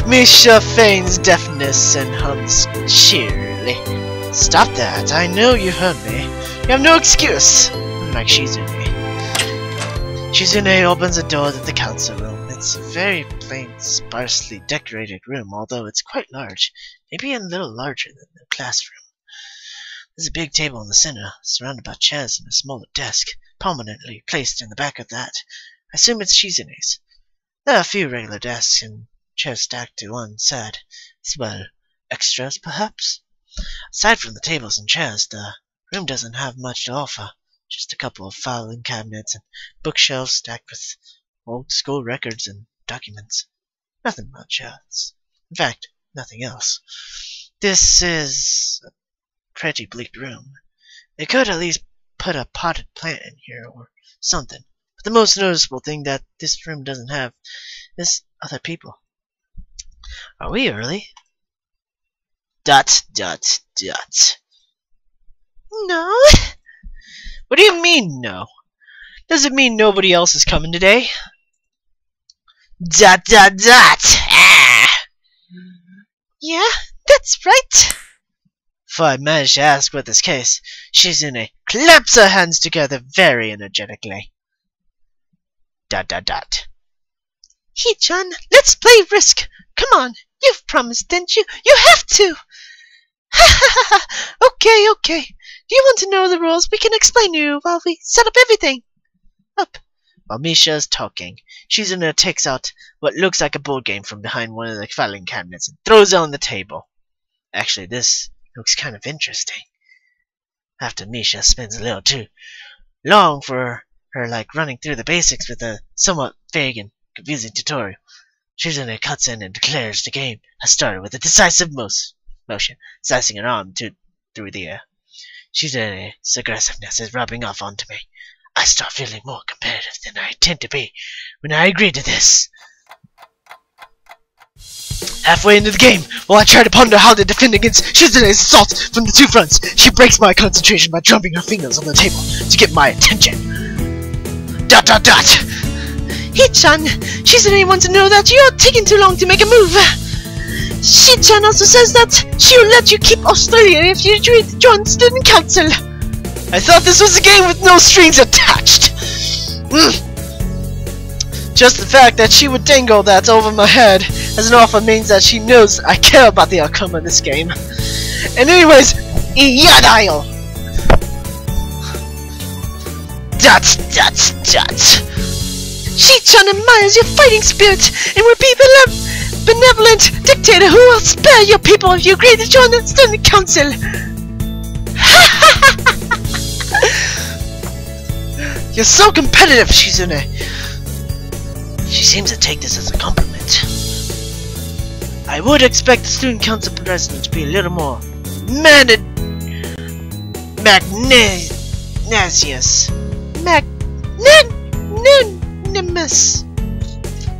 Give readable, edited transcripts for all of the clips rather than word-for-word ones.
Misha feigns deafness and hums cheerily. Stop that, I know you heard me. You have no excuse. Unlike Shizune. Shizune opens the door to the council room. It's a very plain, sparsely decorated room, although it's quite large. Maybe a little larger than the classroom. There's a big table in the center, surrounded by chairs and a smaller desk, prominently placed in the back of that. I assume it's Shizune's. There are a few regular desks and chairs stacked to one side, as well. Extras, perhaps? Aside from the tables and chairs, the room doesn't have much to offer. Just a couple of filing cabinets and bookshelves stacked with old school records and documents. Nothing much else. In fact, nothing else. This is a pretty bleak room. They could at least put a potted plant in here or something. But the most noticeable thing that this room doesn't have is other people. Are we early? ... No? What do you mean, no? Does it mean nobody else is coming today? ... Ah! Yeah, that's right. Before I manage to ask what this case, Shizune claps her hands together very energetically. ... Hee-chan, let's play Risk. Come on, you've promised, didn't you? You have to! Ha ha ha ha! Okay. Do you want to know the rules? We can explain to you while we set up everything. Up. While Misha is talking, Shizune takes out what looks like a board game from behind one of the filing cabinets and throws it on the table. Actually, this looks kind of interesting. After Misha spends a little too long for her like running through the basics with a somewhat vague and confusing tutorial, Shizune cuts in and declares the game has started with a decisive motion, slicing her arm through the air. Shizune's aggressiveness is rubbing off onto me. I start feeling more competitive than I intend to be when I agree to this. Halfway into the game, while I try to ponder how to defend against Shizune's assaults from the two fronts, she breaks my concentration by drumming her fingers on the table to get my attention. ... Hee-chan, Shizune wants to know that you're taking too long to make a move. Shi-chan also says that she'll let you keep Australia if you agree to join the student council. I thought this was a game with no strings attached. Just the fact that she would dangle that over my head as an offer means that she knows I care about the outcome of this game. And anyways, Yadail! ... Shi-chan admires your fighting spirit and will be the benevolent dictator who will spare your people if you agree to join the student council. You're so competitive, Shizune. She seems to take this as a compliment. I would expect the student council president to be a little more magnanimous.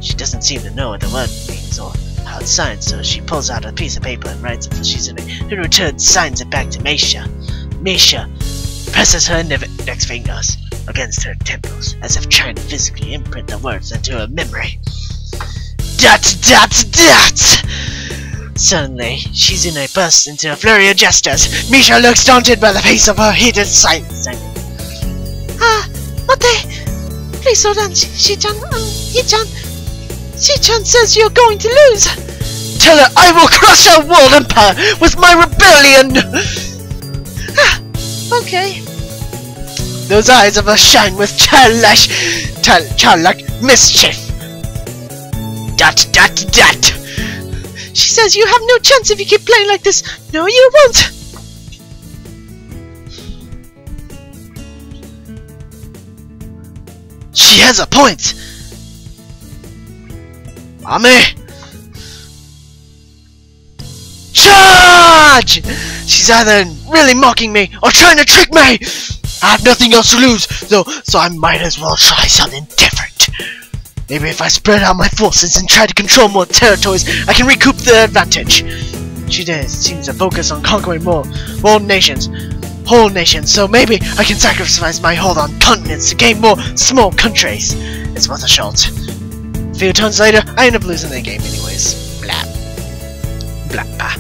She doesn't seem to know what the word means or how it's signed, so she pulls out a piece of paper and writes it for Shizune, who in return signs it back to Misha. Misha presses her index fingers against her temples, as if trying to physically imprint the words into her memory. ... Suddenly, Shizune bursts into a flurry of gestures. Misha looks daunted by the pace of her heated signing. Please slow down, Shi-chan. Hee-chan. Shi-chan says you're going to lose. Tell her I will crush her world empire with my rebellion! Okay. Those eyes of her shine with childlike mischief. ... She says you have no chance if you keep playing like this. No, you won't. She has a point! Ame! Charge! She's either really mocking me or trying to trick me! I have nothing else to lose, though, so I might as well try something different. Maybe if I spread out my forces and try to control more territories, I can recoup the advantage. She seems to focus on conquering more whole nations, so maybe I can sacrifice my hold on continents to gain more small countries. It's worth a shot. A few turns later, I end up losing the game anyways. Blah. Blah, blah.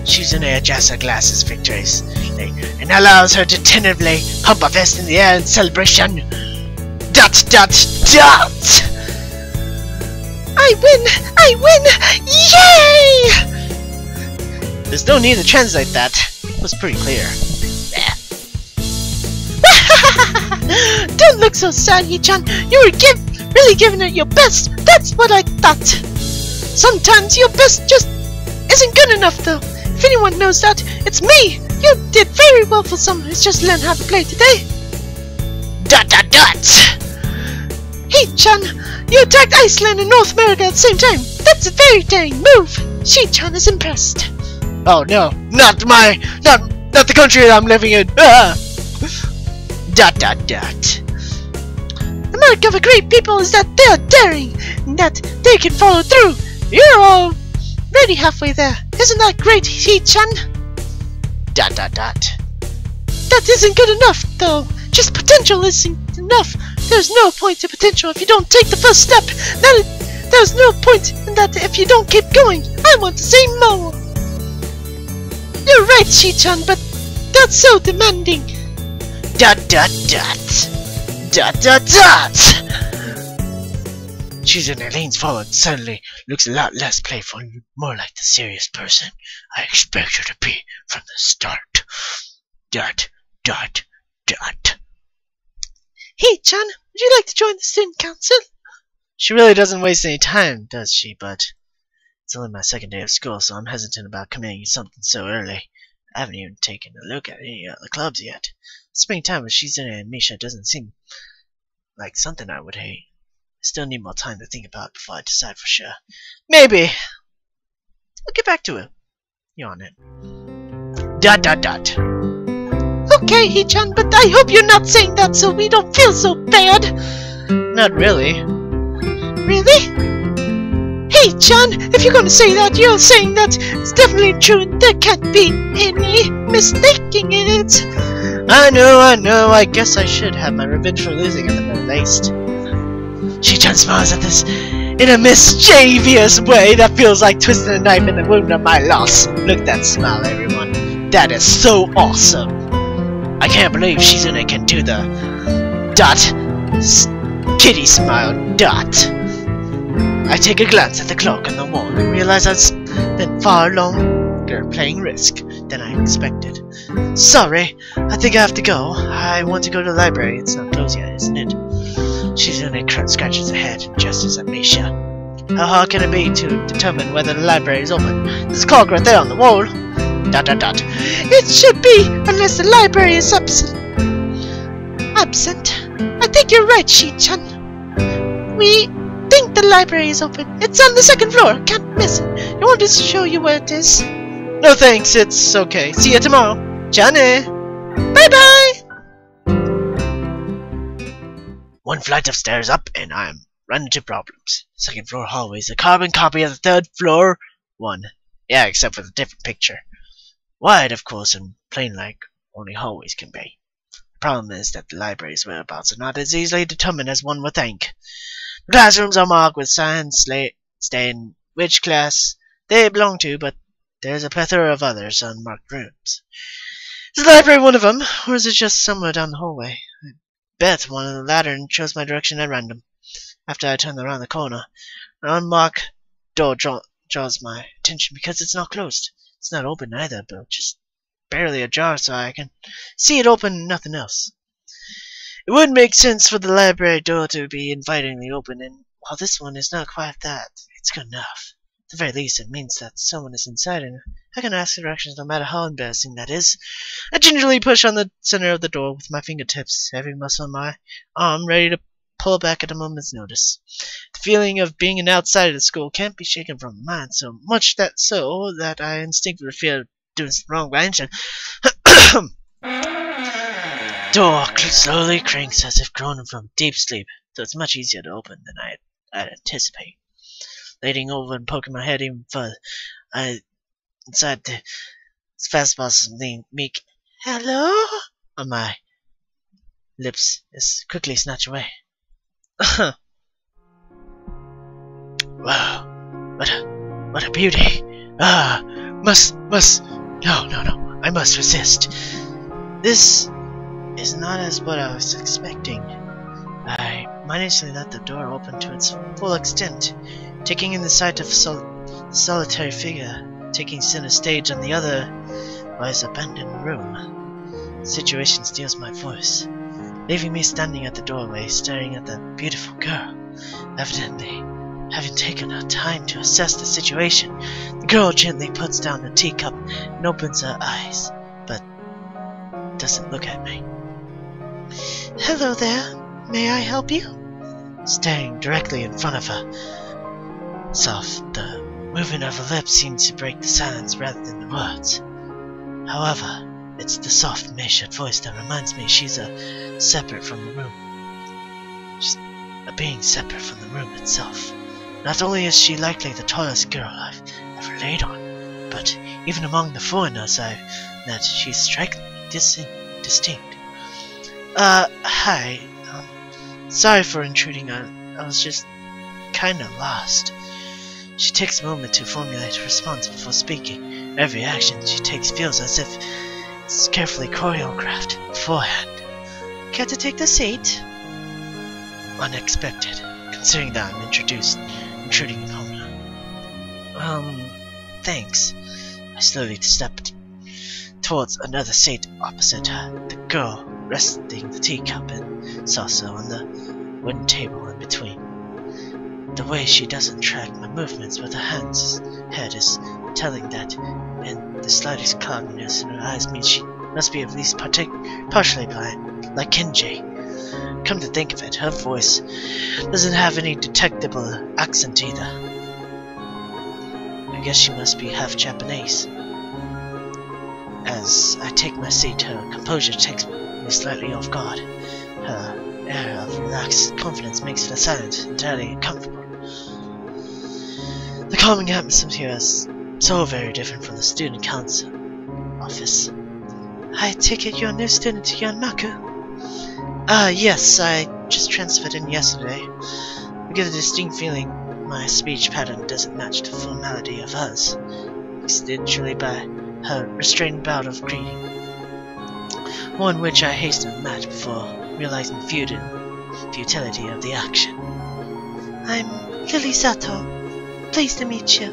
Shizune adjusts her glasses victoriously and allows her to tentatively pump her fist in the air in celebration. Dot, dot, dot! I win! I win! Yay! There's no need to translate that. It was pretty clear. Don't look so sad, Hee-chan. You were really giving it your best. That's what I thought. Sometimes your best just isn't good enough, though. If anyone knows that, it's me. You did very well for someone who's just learned how to play today. Dot dot dot! Hee-chan, you attacked Iceland and North America at the same time. That's a very daring move. Shi-chan is impressed. Oh no, not the country that I'm living in. Ah! Dot dot dot. The mark of a great people is that they are daring, and that they can follow through. You're already halfway there. Isn't that great, Hee-chan? Dot dot dot. That isn't good enough, though. Just potential isn't enough. There's no point to potential if you don't take the first step. There's no point in that if you don't keep going. I want to say more. You're right, Shi-chan, but that's so demanding. Dot dot dot. Dot dot dot. Shizune leans forward, suddenly looks a lot less playful, more like the serious person I expect her to be from the start. Dot dot dot. Hee-chan, would you like to join the student council? She really doesn't waste any time, does she? But it's only my second day of school, so I'm hesitant about committing to something so early. I haven't even taken a look at any other clubs yet. Springtime with Shizune and Misha doesn't seem like something I would hate. I still need more time to think about it before I decide for sure. Maybe. I'll get back to it. Yawn it. Dot dot dot. Okay, Hee-chan, but I hope you're not saying that so we don't feel so bad. Not really. Really? Hee-chan, if you're gonna say that, you're saying that it's definitely true and there can't be any mistaking it. I know. I guess I should have my revenge for losing at the very least. Shi-chan smiles at this in a mischievous way that feels like twisting a knife in the wound of my loss. Look at that smile, everyone. That is so awesome. I can't believe Shizune can do the dot kitty smile dot. I take a glance at the clock on the wall and realize I've spent far longer playing Risk than I expected. Sorry, I think I have to go. I want to go to the library. It's not closed yet, isn't it? Shizune scratches her head and gestures at Misha. How hard can it be to determine whether the library is open? There's a clock right there on the wall. Dot dot dot. It should be, unless the library is absent. I think you're right, Shi-chan. We think the library is open. It's on the second floor. Can't miss it. I want to show you where it is. No thanks, it's okay. See you tomorrow. Jane. Bye bye. One flight of stairs up and I'm run into problems. Second floor hallway is a carbon copy of the third floor one. Yeah, except with a different picture. Wide, of course, and plain like only hallways can be. The problem is that the library's whereabouts are not as easily determined as one would think. The classrooms are marked with signs stating which class they belong to, but there's a plethora of others unmarked rooms. Is the library one of them, or is it just somewhere down the hallway? I bet one of the latter chose my direction at random. After I turned around the corner, an unmarked door draws my attention because it's not closed. It's not open either, but just barely ajar so I can see it open and nothing else. It would make sense for the library door to be invitingly open, and while this one is not quite that, it's good enough. At the very least, it means that someone is inside and I can ask directions no matter how embarrassing that is. I gingerly push on the center of the door with my fingertips, every muscle in my arm ready to pull back at a moment's notice. The feeling of being an outsider at school can't be shaken from my mind, so much that I instinctively feel doing something wrong by inch. Door slowly cranks as if groaning from deep sleep, so it's much easier to open than I'd anticipate. Leaning over and poking my head even further, I inside as fast as possible, meek "Hello?" on my lips as quickly snatched away. what a beauty! Ah, must, no, I must resist. This is not as what I was expecting. I mindlessly let the door open to its full extent, taking in the sight of a solitary figure, taking center stage on the otherwise abandoned room. The situation steals my voice, leaving me standing at the doorway, staring at the beautiful girl. Evidently, having taken her time to assess the situation, the girl gently puts down the teacup and opens her eyes, but doesn't look at me. Hello there, may I help you? Staring directly in front of her. The movement of her lips seems to break the silence rather than the words. However, it's the soft, measured voice that reminds me she's separate from the room. She's a being separate from the room itself. Not only is she likely the tallest girl I've ever laid on, but even among the foreigners I've met, she's strikingly distinct. Hi. Sorry for intruding. I was just kinda lost. She takes a moment to formulate a response before speaking. Every action she takes feels as if it's carefully choreographed beforehand. Care to take the seat? Unexpected, considering that I'm intruding upon her. Thanks. I slowly stepped towards another seat opposite her, the girl resting the teacup and saucer on the wooden table in between. The way she doesn't track my movements with her head is telling that, and the slightest cloudiness in her eyes means she must be at least partially blind, like Kenji. Come to think of it, her voice doesn't have any detectable accent either. I guess she must be half Japanese. As I take my seat, her composure takes me slightly off guard. Her air of relaxed confidence makes the silence entirely uncomfortable. The calming atmosphere is so very different from the student council office. I take it you're a new student to Yanmaku? Yes, I just transferred in yesterday. I get a distinct feeling my speech pattern doesn't match the formality of hers, essentially by her restrained bout of greeting, one which I hasten to match before realizing the futility of the action. I'm Lily Sato. Pleased to meet you.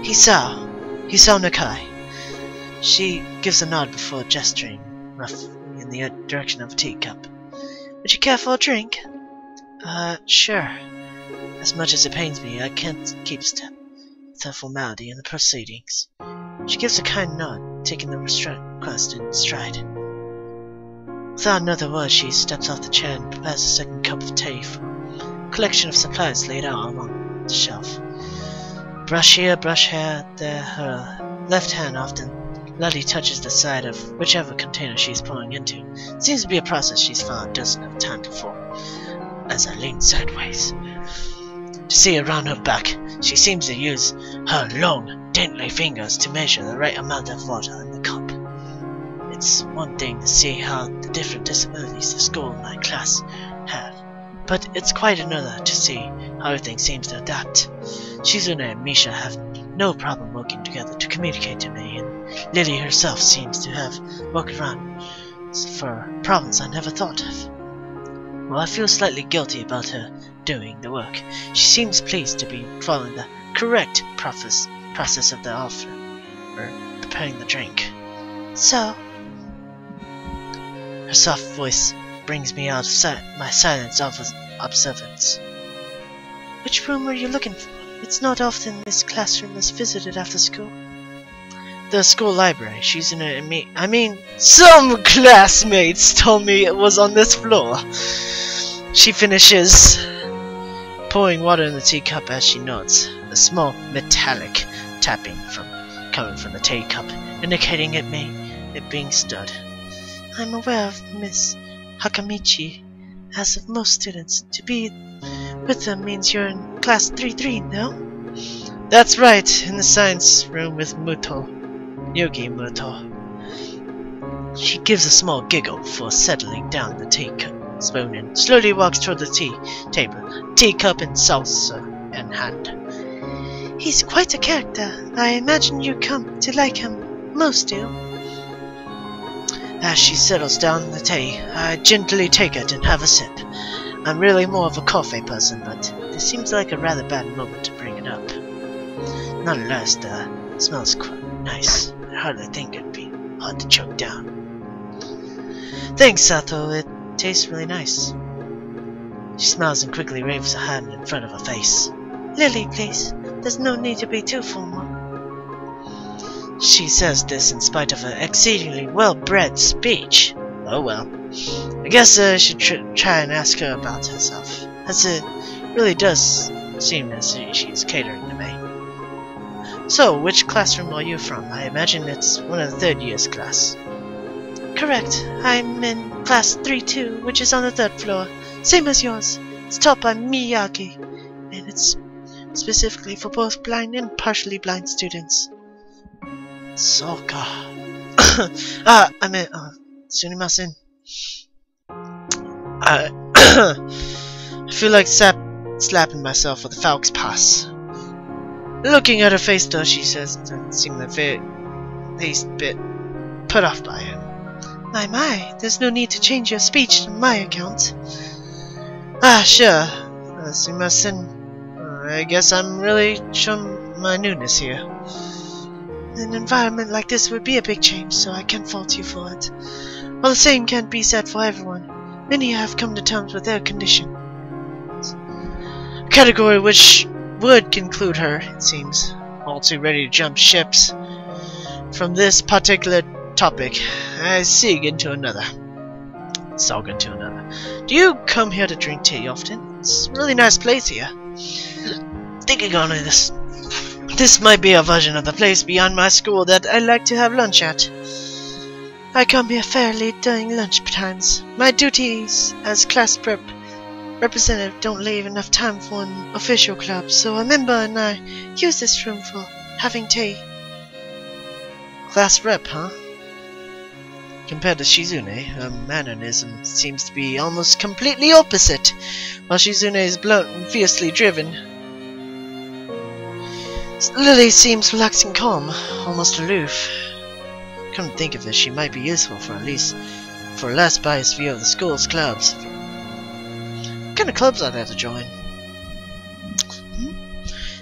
Hisao Nakai. She gives a nod before gesturing roughly in the direction of a teacup. Would you care for a drink? Sure. As much as it pains me, I can't keep step with her formality in the proceedings. She gives a kind nod, taking the request in stride. Without another word, she steps off the chair and prepares a second cup of tea from a collection of supplies laid out along the shelf. Brush here, brush there, her left hand often lightly touches the side of whichever container she's pouring into. It seems to be a process she's found doesn't have time to perform. As I lean sideways to see around her back, she seems to use her long, dainty fingers to measure the right amount of water in the cup. It's one thing to see how the different disabilities the school and my class have, but it's quite another to see how everything seems to adapt. Shizune and Misha have no problem working together to communicate to me, and Lily herself seems to have worked around for problems I never thought of. While I feel slightly guilty about her doing the work, she seems pleased to be following the correct process of the offer, or preparing the drink. So, her soft voice brings me out of my silence of observance. Which room were you looking for? It's not often this classroom is visited after school. The school library. She's in it. Some classmates told me it was on this floor. She finishes pouring water in the teacup as she nods. A small metallic tapping coming from the teacup, indicating it being stirred. I'm aware of Miss Hakamichi. As of most students, to be with them means you're in class 3-3, no? That's right, in the science room with Yogi Muto. She gives a small giggle before settling down the teaspoon and slowly walks toward the tea table, teacup and saucer in hand. He's quite a character. I imagine you come to like him. Most do. As she settles down in the tea, I gently take it and have a sip. I'm really more of a coffee person, but this seems like a rather bad moment to bring it up. Nonetheless, the smells quite nice. I hardly think it'd be hard to choke down. Thanks, Sato. It tastes really nice. She smiles and quickly waves a hand in front of her face. Lily, please. There's no need to be too formal. She says this in spite of her exceedingly well-bred speech. Oh well. I guess I should try and ask her about herself, as it really does seem as if she's catering to me. So, which classroom are you from? I imagine it's one of the third year's class. Correct. I'm in class 3-2, which is on the 3rd floor. Same as yours. It's taught by Miyagi, and it's specifically for both blind and partially blind students. Soka. I meant, Sunimasen. I feel like slapping myself with a Falk's pass. Looking at her face though, she says, doesn't seem the least bit put off by it. My, there's no need to change your speech on my account. Sure. Sumimasen. I guess I'm really showing my newness here. An environment like this would be a big change, so I can't fault you for it. While the same can't be said for everyone, many have come to terms with their condition. A category which would conclude her, it seems, all too ready to jump ships from this particular topic. I sog into another. Do you come here to drink tea often? It's a really nice place here. Thinking on this. This might be a version of the place beyond my school that I like to have lunch at. I come here fairly during lunch times. My duties as class representative don't leave enough time for an official club, so a member and I use this room for having tea. Class rep, huh? Compared to Shizune, her mannerism seems to be almost completely opposite. While Shizune is blunt and fiercely driven, Lily seems relaxed and calm, almost aloof. Come to think of it, she might be useful for a less biased view of the school's clubs. What kind of clubs are there to join?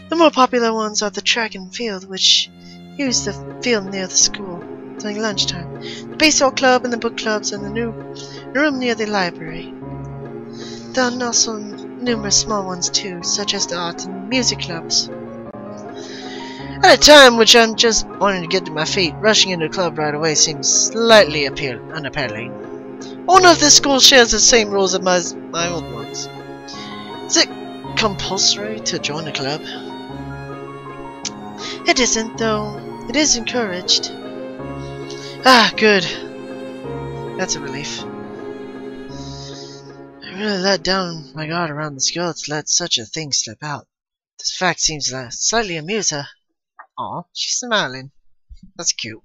The more popular ones are the track and field, which use the field near the school during lunchtime, the baseball club and the book clubs, and the room near the library. There are also numerous small ones too, such as the art and music clubs. At a time which I'm just wanting to get to my feet, rushing into a club right away seems slightly unappealing. I wonder if this school shares the same rules as my old ones. Is it compulsory to join a club? It isn't, though. It is encouraged. Ah, good. That's a relief. I really let down my guard around the school to let such a thing slip out. This fact seems to slightly amuse her. Aw, she's smiling. That's cute.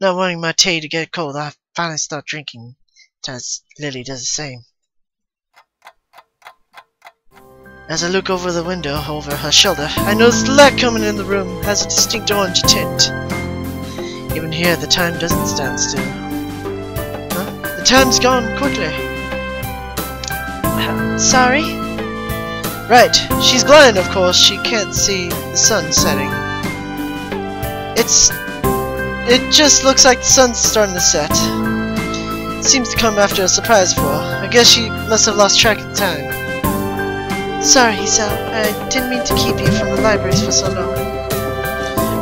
Not wanting my tea to get cold, I finally start drinking, as Lily does the same. As I look over the window, over her shoulder, I notice the light coming in the room has a distinct orange tint. Even here, the time doesn't stand still. Huh? The time's gone quickly. Sorry? Right, she's blind, of course. She can't see the sun setting. It just looks like the sun's starting to set. It seems to come after a surprise for her. I guess she must have lost track of time. Sorry, Hisao. I didn't mean to keep you from the libraries for so long.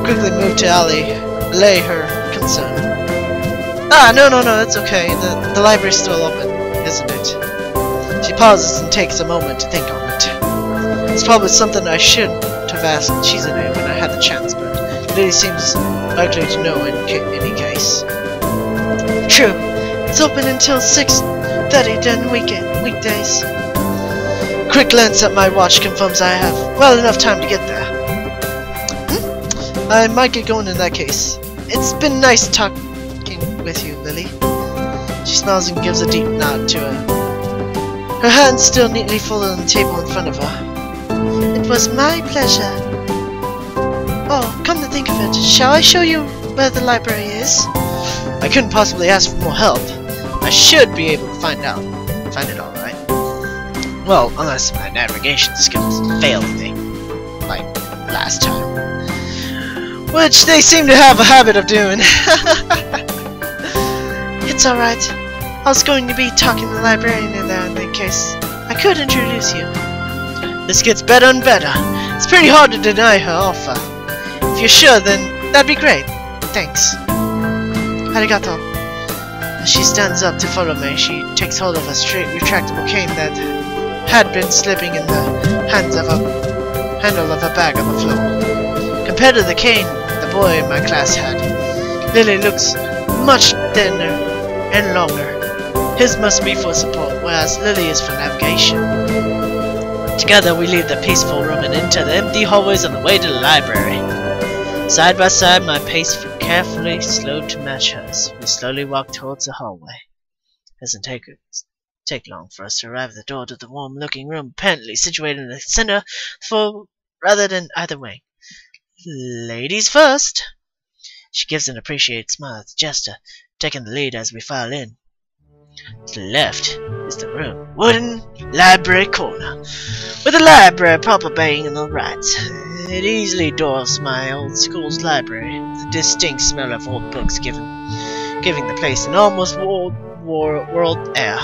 Quickly moved to allay her concern. No, it's okay. The library's still open, isn't it? She pauses and takes a moment to think on it. It's probably something I shouldn't have asked Shizune when I had the chance, but Lily seems likely to know in any case. True. It's open until 6:30 during weekdays. Quick glance at my watch confirms I have well enough time to get there. I might get going in that case. It's been nice talking with you, Lily. She smiles and gives a deep nod to her. Her hands still neatly folded on the table in front of her. It was my pleasure. think of it. Shall I show you where the library is? I couldn't possibly ask for more help. I should be able to find it alright. Well, unless my navigation skills failed me, like last time. Which they seem to have a habit of doing. It's alright. I was going to be talking to the librarian in there in that case. I could introduce you. This gets better and better. It's pretty hard to deny her offer. If you're sure, then that'd be great. Thanks. Arigato. As she stands up to follow me, she takes hold of a straight retractable cane that had been slipping in the handle of a bag on the floor. Compared to the cane the boy in my class had, Lily looks much thinner and longer. His must be for support, whereas Lily is for navigation. Together we leave the peaceful room and enter the empty hallways on the way to the library. Side by side, my pace carefully slowed to match hers. We slowly walk towards the hallway. It doesn't take long for us to arrive at the door to the warm-looking room, apparently situated in the center, rather than either wing. Ladies first! She gives an appreciated smile at the gesture, taking the lead as we file in. To the left is the room, wooden library corner, with the library proper being on the right. It easily dwarfs my old school's library, with a distinct smell of old books giving the place an almost world air.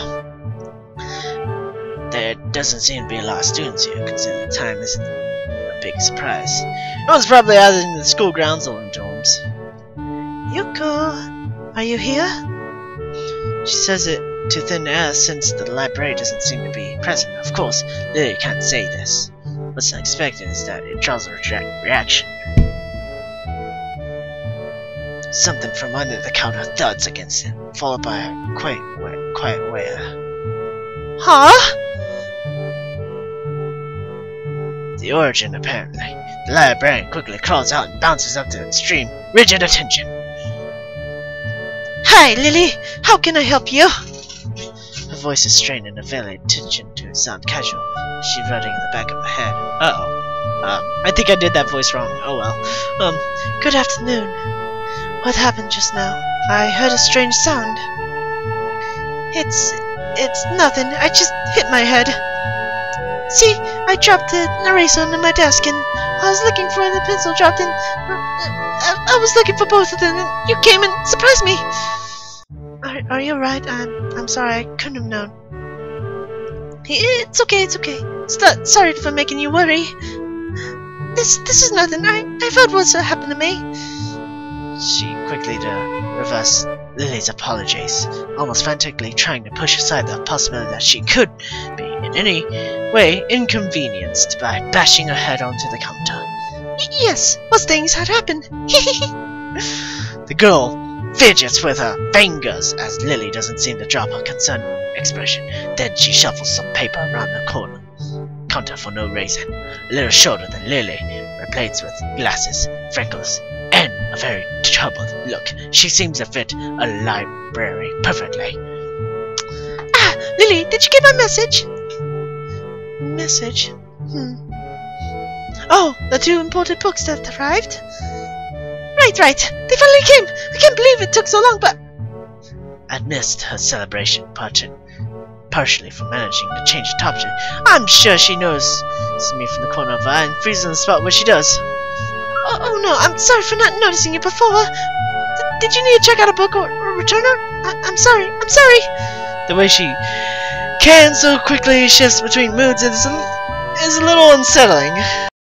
There doesn't seem to be a lot of students here, considering the time isn't a big surprise. No one's probably either in the school grounds or in dorms. Yuko, are you here? She says it to thin air since the library doesn't seem to be present. Of course, Lily can't say this. What's unexpected is that it draws a reaction. Something from under the counter thuds against it, followed by a quiet wail. Huh? The origin, apparently. The librarian quickly crawls out and bounces up to extreme, rigid attention. Hi, Lily. How can I help you? Her voice is strained in a veiled attention to sound casual. She's running in the back of her head. I think I did that voice wrong. Oh well. Good afternoon. What happened just now? I heard a strange sound. It's nothing. I just hit my head. See, I dropped the eraser under my desk and I was looking for the pencil dropped in. I was looking for both of them and you came and surprised me. Are you alright? I'm sorry, I couldn't have known. It's okay, it's okay. Sorry for making you worry. This is nothing. I felt what's happened to me. She quickly reversed Lily's apologies, almost frantically trying to push aside the possibility that she could be in any way inconvenienced by bashing her head onto the counter. Yes, what things had happened. The girl fidgets with her fingers as Lily doesn't seem to drop her concerned expression. Then she shuffles some paper around the counter for no reason. A little shorter than Lily, replaced with glasses, freckles, and a very troubled look. She seems to fit a library perfectly. Ah, Lily, did you get my message? Message? Oh, the 2 imported books that arrived? Right. They finally came. I can't believe it took so long, but... Amidst her celebration, partially for managing to change the topic, I'm sure she notices me from the corner of her eye and freezes on the spot where she does. Oh no, I'm sorry for not noticing you before. Did you need to check out a book or return her? I'm sorry. The way she can so quickly shifts between moods is a little unsettling.